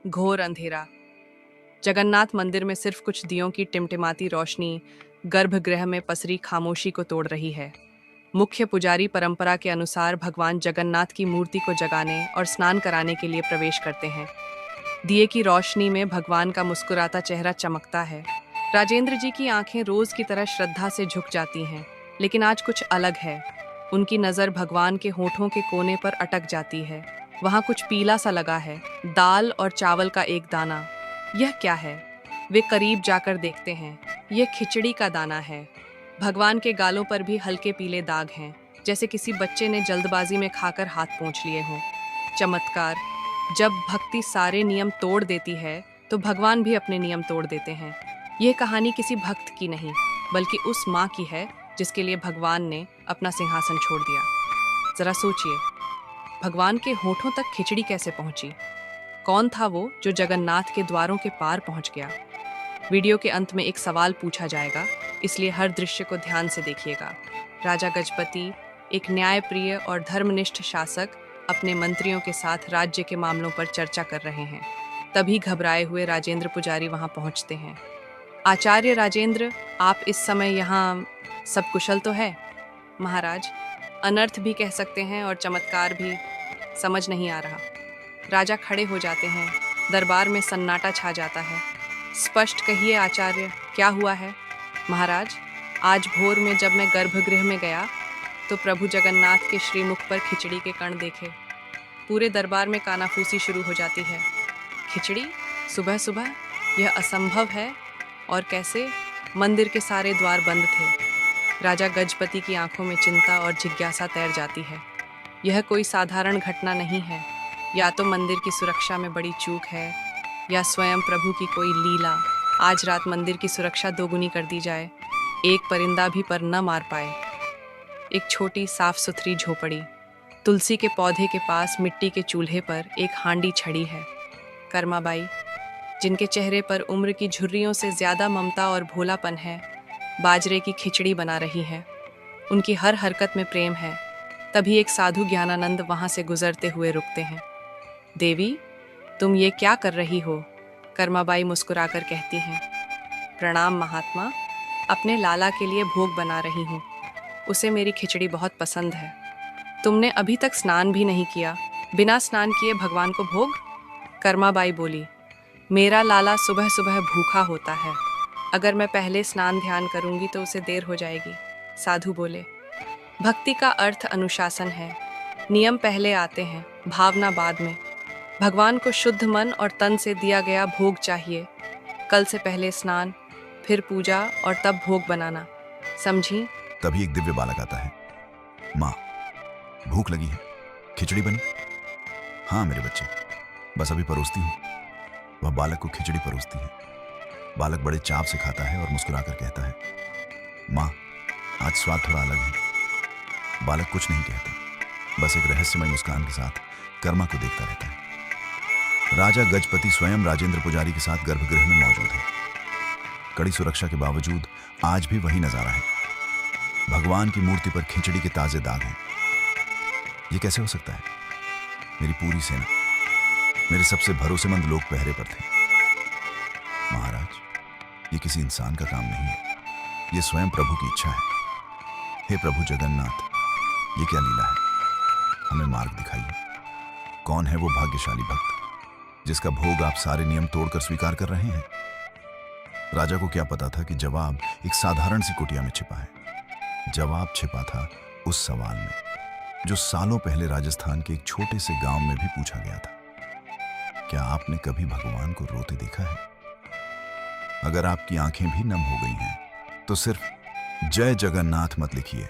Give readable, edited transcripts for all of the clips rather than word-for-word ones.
घोर अंधेरा। जगन्नाथ मंदिर में सिर्फ कुछ दियों की टिमटिमाती रोशनी गर्भगृह में पसरी खामोशी को तोड़ रही है। मुख्य पुजारी परंपरा के अनुसार भगवान जगन्नाथ की मूर्ति को जगाने और स्नान कराने के लिए प्रवेश करते हैं। दिए की रोशनी में भगवान का मुस्कुराता चेहरा चमकता है। राजेंद्र जी की आंखें रोज की तरह श्रद्धा से झुक जाती हैं, लेकिन आज कुछ अलग है। उनकी नज़र भगवान के होठों के कोने पर अटक जाती है। वहाँ कुछ पीला सा लगा है, दाल और चावल का एक दाना। यह क्या है? वे करीब जाकर देखते हैं। यह खिचड़ी का दाना है। भगवान के गालों पर भी हल्के पीले दाग हैं, जैसे किसी बच्चे ने जल्दबाजी में खाकर हाथ पोंछ लिए हों। चमत्कार! जब भक्ति सारे नियम तोड़ देती है, तो भगवान भी अपने नियम तोड़ देते हैं। यह कहानी किसी भक्त की नहीं, बल्कि उस माँ की है जिसके लिए भगवान ने अपना सिंहासन छोड़ दिया। जरा सोचिए, भगवान के होठों तक खिचड़ी कैसे पहुंची? कौन था वो जो जगन्नाथ के द्वारों के पार पहुंच गया? वीडियो के अंत में एक सवाल पूछा जाएगा, इसलिए हर दृश्य को ध्यान से देखिएगा। राजा गजपति, एक न्यायप्रिय और धर्मनिष्ठ शासक, अपने मंत्रियों के साथ राज्य के मामलों पर चर्चा कर रहे हैं। तभी घबराए हुए राजेंद्र पुजारी वहां पहुंचते हैं। आचार्य राजेंद्र, आप इस समय यहाँ सब कुशल तो है? महाराज, अनर्थ भी कह सकते हैं और चमत्कार भी। समझ नहीं आ रहा। राजा खड़े हो जाते हैं। दरबार में सन्नाटा छा जाता है। स्पष्ट कहिए आचार्य, क्या हुआ है? महाराज, आज भोर में जब मैं गर्भगृह में गया तो प्रभु जगन्नाथ के श्रीमुख पर खिचड़ी के कण देखे। पूरे दरबार में कानाफूसी शुरू हो जाती है। खिचड़ी? सुबह सुबह? यह असंभव है। और कैसे? मंदिर के सारे द्वार बंद थे। राजा गजपति की आंखों में चिंता और जिज्ञासा तैर जाती है। यह कोई साधारण घटना नहीं है। या तो मंदिर की सुरक्षा में बड़ी चूक है, या स्वयं प्रभु की कोई लीला। आज रात मंदिर की सुरक्षा दोगुनी कर दी जाए, एक परिंदा भी पर न मार पाए। एक छोटी साफ सुथरी झोपड़ी, तुलसी के पौधे के पास मिट्टी के चूल्हे पर एक हांडी छड़ी है। कर्माबाई, जिनके चेहरे पर उम्र की झुर्रियों से ज्यादा ममता और भोलापन है, बाजरे की खिचड़ी बना रही है। उनकी हर हरकत में प्रेम है। तभी एक साधु ज्ञानानंद वहां से गुजरते हुए रुकते हैं। देवी, तुम ये क्या कर रही हो? कर्माबाई मुस्कुराकर कहती हैं। प्रणाम महात्मा, अपने लाला के लिए भोग बना रही हूँ। उसे मेरी खिचड़ी बहुत पसंद है। तुमने अभी तक स्नान भी नहीं किया, बिना स्नान किए भगवान को भोग? कर्माबाई बोली, मेरा लाला सुबह सुबह भूखा होता है। अगर मैं पहले स्नान ध्यान करूंगी तो उसे देर हो जाएगी। साधु बोले, भक्ति का अर्थ अनुशासन है। नियम पहले आते हैं, भावना बाद में। भगवान को शुद्ध मन और तन से दिया गया भोग चाहिए। कल से पहले स्नान, फिर पूजा और तब भोग बनाना, समझी? तभी एक दिव्य बालक आता है। माँ, भूख लगी है, खिचड़ी बनी? हाँ मेरे बच्चे, बस अभी परोसती हूँ। वह बालक को खिचड़ी परोसती है। बालक बड़े चाव से खाता है और मुस्कुराकर कहता है, माँ, आज स्वाद थोड़ा अलग है। बालक कुछ नहीं कहता, बस एक रहस्यमय मुस्कान के साथ कर्मा को देखता रहता है। राजा गजपति स्वयं राजेंद्र पुजारी के साथ गर्भगृह में मौजूद है। कड़ी सुरक्षा के बावजूद आज भी वही नजारा है। भगवान की मूर्ति पर खिचड़ी के ताजे दाग हैं। ये कैसे हो सकता है? मेरी पूरी सेना, मेरे सबसे भरोसेमंद लोग पहरे पर थे। महाराज, ये किसी इंसान का काम नहीं है, ये स्वयं प्रभु की इच्छा है। हे प्रभु जगन्नाथ, ये क्या लीला है? हमें मार्ग दिखाइए। कौन है वो भाग्यशाली भक्त जिसका भोग आप सारे नियम तोड़कर स्वीकार कर रहे हैं? राजा को क्या पता था कि जवाब एक साधारण सी कुटिया में छिपा है। जवाब छिपा था उस सवाल में जो सालों पहले राजस्थान के एक छोटे से गांव में भी पूछा गया था। क्या आपने कभी भगवान को रोते देखा है? अगर आपकी आंखें भी नम हो गई हैं, तो सिर्फ जय जगन्नाथ मत लिखिए,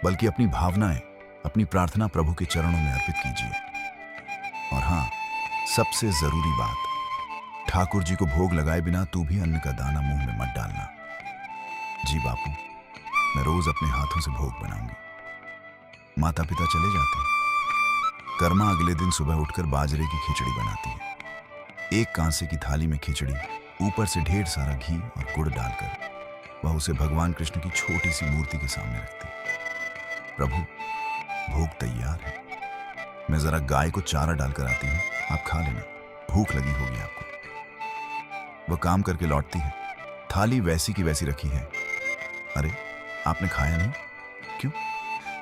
बल्कि अपनी भावनाएं, अपनी प्रार्थना प्रभु के चरणों में अर्पित कीजिए। और हाँ, सबसे जरूरी बात, ठाकुर जी को भोग लगाए बिना तू भी अन्न का दाना मुंह में मत डालना। जी बापू, मैं रोज अपने हाथों से भोग बनाऊंगी। माता पिता चले जाते हैं। कर्मा अगले दिन सुबह उठकर बाजरे की खिचड़ी बनाती है। एक कांसे की थाली में खिचड़ी, ऊपर से ढेर सारा घी और गुड़ डालकर वह उसे भगवान कृष्ण की छोटी सी मूर्ति के सामने रखती। प्रभु, भोग तैयार है। मैं जरा गाय को चारा डालकर आती हूँ, आप खा लेना। भूख लगी होगी आपको। वह काम करके लौटती है, थाली वैसी की वैसी रखी है। अरे, आपने खाया नहीं? क्यों?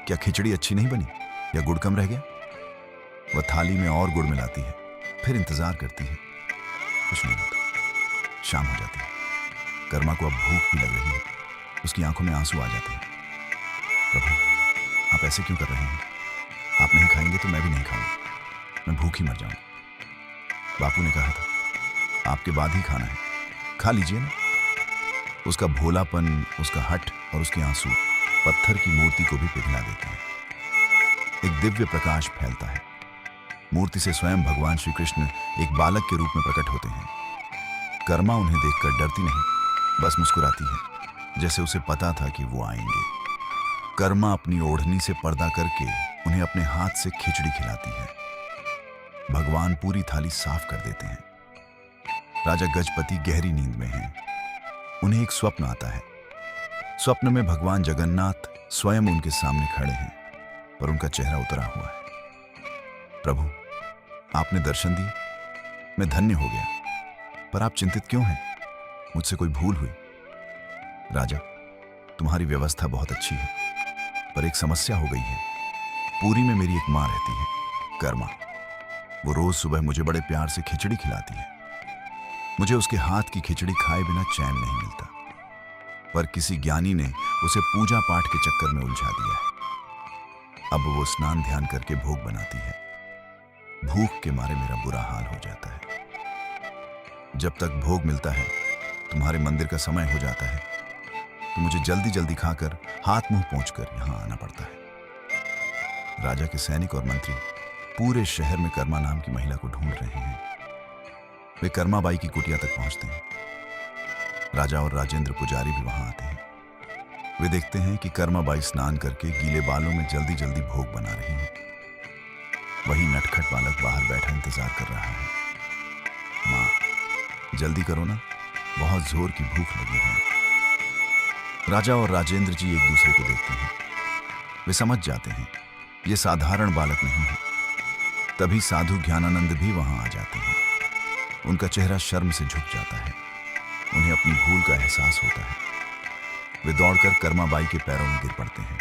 क्या खिचड़ी अच्छी नहीं बनी या गुड़ कम रह गया? वह थाली में और गुड़ मिलाती है, फिर इंतजार करती है। कुछ नहीं होता। शाम हो जाती है। कर्मा को अब भूख भी लग रही है। उसकी आंखों में आंसू आ जाते हैं। प्रभु, आप ऐसे क्यों कर रहे हैं? आप नहीं खाएंगे तो मैं भी नहीं खाऊंगा। मैं भूख ही मर जाऊंगा। बापू ने कहा था आपके बाद ही खाना है, खा लीजिए ना। उसका भोलापन, उसका हठ और उसके आंसू पत्थर की मूर्ति को भी पिघला देते हैं। एक दिव्य प्रकाश फैलता है। मूर्ति से स्वयं भगवान श्री कृष्ण एक बालक के रूप में प्रकट होते हैं। कर्मा उन्हें देखकर डरती नहीं, बस मुस्कुराती है, जैसे उसे पता था कि वो आएंगे। कर्मा अपनी ओढ़नी से पर्दा करके उन्हें अपने हाथ से खिचड़ी खिलाती है। भगवान पूरी थाली साफ कर देते हैं। राजा गजपति गहरी नींद में हैं। उन्हें एक स्वप्न आता है। स्वप्न में भगवान जगन्नाथ स्वयं उनके सामने खड़े हैं, पर उनका चेहरा उतरा हुआ है। प्रभु, आपने दर्शन दिए, मैं धन्य हो गया, पर आप चिंतित क्यों हैं? मुझसे कोई भूल हुई? राजा, तुम्हारी व्यवस्था बहुत अच्छी है, पर एक समस्या हो गई है। पुरी में मेरी एक मां रहती है, कर्मा। वो रोज सुबह मुझे बड़े प्यार से खिचड़ी खिलाती है। मुझे उसके हाथ की खिचड़ी खाए बिना चैन नहीं मिलता, पर किसी ज्ञानी ने उसे पूजा पाठ के चक्कर में उलझा दिया है। अब वो स्नान ध्यान करके भोग बनाती है। भूख के मारे मेरा बुरा हाल हो जाता है। जब तक भोग मिलता है, तुम्हारे मंदिर का समय हो जाता है, तो मुझे जल्दी जल्दी खाकर हाथ मुंह पोंछकर यहां आना पड़ता है। राजा के सैनिक और मंत्री पूरे शहर में कर्मा नाम की महिला को ढूंढ रहे हैं। वे कर्मा बाई की कुटिया तक पहुंचते हैं। राजा और राजेंद्र पुजारी भी वहां आते हैं। वे देखते हैं कि कर्मा बाई स्नान करके गीले बालों में जल्दी जल्दी भोग बना रही है। वही नटखट बालक बाहर बैठा इंतजार कर रहा है। मां, जल्दी करो ना, बहुत जोर की भूख लगी है। राजा और राजेंद्र जी एक दूसरे को देखते हैं। वे समझ जाते हैं ये साधारण बालक नहीं है। तभी साधु ज्ञानानंद भी वहां आ जाते हैं। उनका चेहरा शर्म से झुक जाता है। उन्हें अपनी भूल का एहसास होता है। वे दौड़कर कर्मा बाई के पैरों में गिर पड़ते हैं।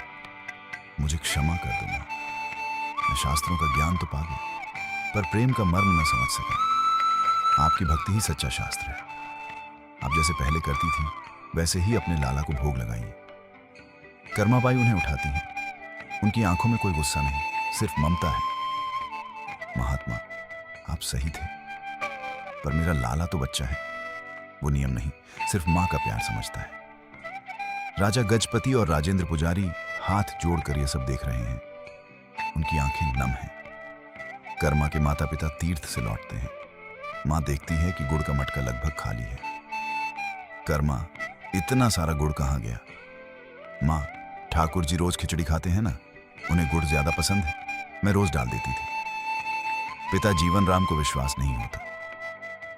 मुझे क्षमा कर दो मां। मैं शास्त्रों का ज्ञान तो पा गया, पर प्रेम का मर्म न समझ सका। आपकी भक्ति ही सच्चा शास्त्र है। आप जैसे पहले करती थी, वैसे ही अपने लाला को भोग लगाइए। कर्मा बाई उन्हें उठाती हैं। उनकी आंखों में कोई गुस्सा नहीं, सिर्फ ममता है। महात्मा, आप सही थे, पर मेरा लाला तो बच्चा है। वो नियम नहीं, सिर्फ मां का प्यार समझता है। राजा गजपति और राजेंद्र पुजारी हाथ जोड़कर ये सब देख रहे हैं। उनकी आंखें नम हैं। कर्मा के माता पिता तीर्थ से लौटते हैं। मां देखती है कि गुड़ का मटका लगभग खाली है। कर्मा, इतना सारा गुड़ कहां गया? मां, ठाकुर जी रोज खिचड़ी खाते हैं ना, उन्हें गुड़ ज्यादा पसंद है, मैं रोज डाल देती थी। पिता जीवन राम को विश्वास नहीं होता।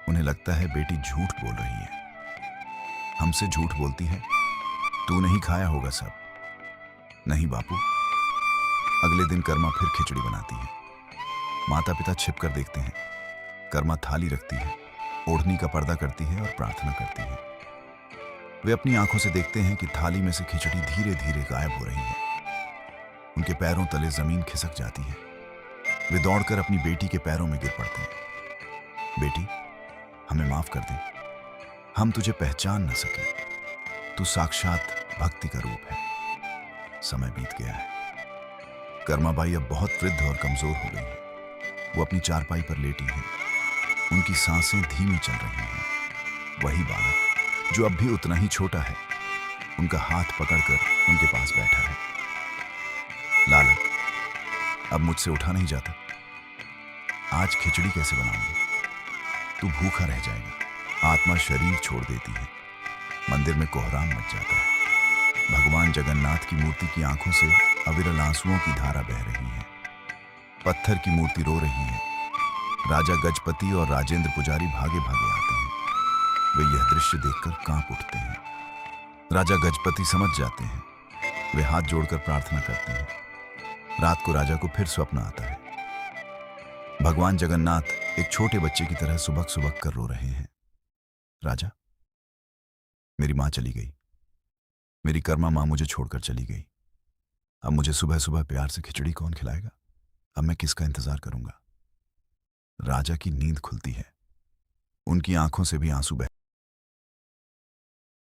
उन्हें लगता है बेटी झूठ बोल रही है। हमसे झूठ बोलती है, तू नहीं खाया होगा सब। नहीं बापू। अगले दिन कर्मा फिर खिचड़ी बनाती है। माता पिता छिप कर देखते हैं। कर्मा थाली रखती है, ओढ़नी का पर्दा करती है और प्रार्थना करती है। वे अपनी आंखों से देखते हैं कि थाली में से खिचड़ी धीरे धीरे गायब हो रही है। उनके पैरों तले जमीन खिसक जाती है। वे दौड़कर अपनी बेटी के पैरों में गिर पड़ते हैं। बेटी, हमें माफ कर दे। हम तुझे पहचान न सके। तू साक्षात भक्ति का रूप है। समय बीत गया है। कर्माबाई अब बहुत वृद्ध और कमजोर हो गई है। वो अपनी चारपाई पर लेटी है। उनकी सांसें धीमी चल रही हैं। वही बालक जो अब भी उतना ही छोटा है, उनका हाथ पकड़कर उनके पास बैठा है। लाला, अब मुझसे उठा नहीं जाता। आज खिचड़ी कैसे बनाऊंगी? तू भूखा रह जाएगा। आत्मा शरीर छोड़ देती है। मंदिर में कोहराम मच जाता है। भगवान जगन्नाथ की मूर्ति की आंखों से अविरल आंसुओं की धारा बह रही है। पत्थर की मूर्ति रो रही है। राजा गजपति और राजेंद्र पुजारी भागे भागे आते हैं। वे यह दृश्य देखकर कांप उठते हैं। राजा गजपति समझ जाते हैं। वे हाथ जोड़कर प्रार्थना करते हैं। रात को राजा को फिर स्वप्न आता है। भगवान जगन्नाथ एक छोटे बच्चे की तरह सुबक सुबक कर रो रहे हैं। राजा, मेरी मां चली गई। मेरी कर्मा मां मुझे छोड़कर चली गई। अब मुझे सुबह सुबह प्यार से खिचड़ी कौन खिलाएगा? अब मैं किसका इंतजार करूंगा? राजा की नींद खुलती है। उनकी आंखों से भी आंसू बह